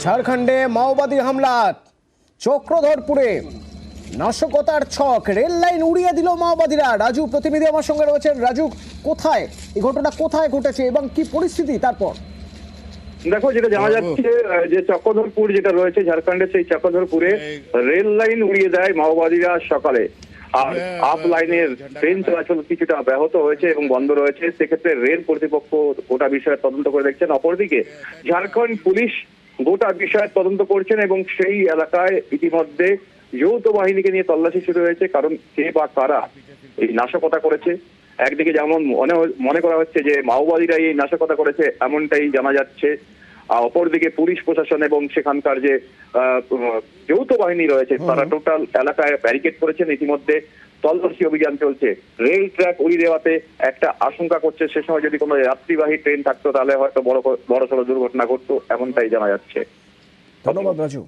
ঝাড়খণ্ডে মাওবাদী হামলা, চক্রধরপুরে নাশকতার ছক, রেল লাইন উড়িয়ে দিল মাওবাদীরা। রাজু প্রতিনিধি আমার সঙ্গে রয়েছেন। রাজু, কোথায় এই ঘটনা, কোথায় ঘটেছে এবং কি পরিস্থিতি তারপর? দেখো, যেটা জানা যাচ্ছে যে চক্রধরপুর যেটা রয়েছে ঝাড়খণ্ডের, সেই চক্রধরপুরে রেল লাইন উড়িয়ে দেয় মাওবাদীরা সকালে। আর আপ লাইনের ট্রেন চলাচল কিছুটা ব্যাহত হয়েছে এবং বন্ধ রয়েছে। সেক্ষেত্রে রেল কর্তৃপক্ষ গোটা বিষয়ে তদন্ত করে দেখছেন। অপরদিকে ঝাড়খণ্ড পুলিশ গোটা বিষয়ে তদন্ত করছেন এবং সেই এলাকায় ইতিমধ্যে যৌথ বাহিনীকে নিয়ে তল্লাশি শুরু হয়েছে। কারণ কে বা কারা এই নাশকতা করেছে, একদিকে যেমন মনে করা হচ্ছে যে মাওবাদীরা এই নাশকতা করেছে, এমনটাই জানা যাচ্ছে। অপরদিকে পুলিশ প্রশাসন এবং সেখানকার যে যৌথ বাহিনী রয়েছে তারা টোটাল এলাকায় ব্যারিকেড করেছেন। ইতিমধ্যে তল্লাশি অভিযান চলছে। রেল ট্র্যাক উড়িয়ে দেওয়াতে একটা আশঙ্কা করছে সে সময় যদি কোনো যাত্রীবাহী ট্রেন থাকতো তাহলে হয়তো বড় সড় দুর্ঘটনা ঘটতো, এমনটাই জানা যাচ্ছে। ধন্যবাদ রাজু।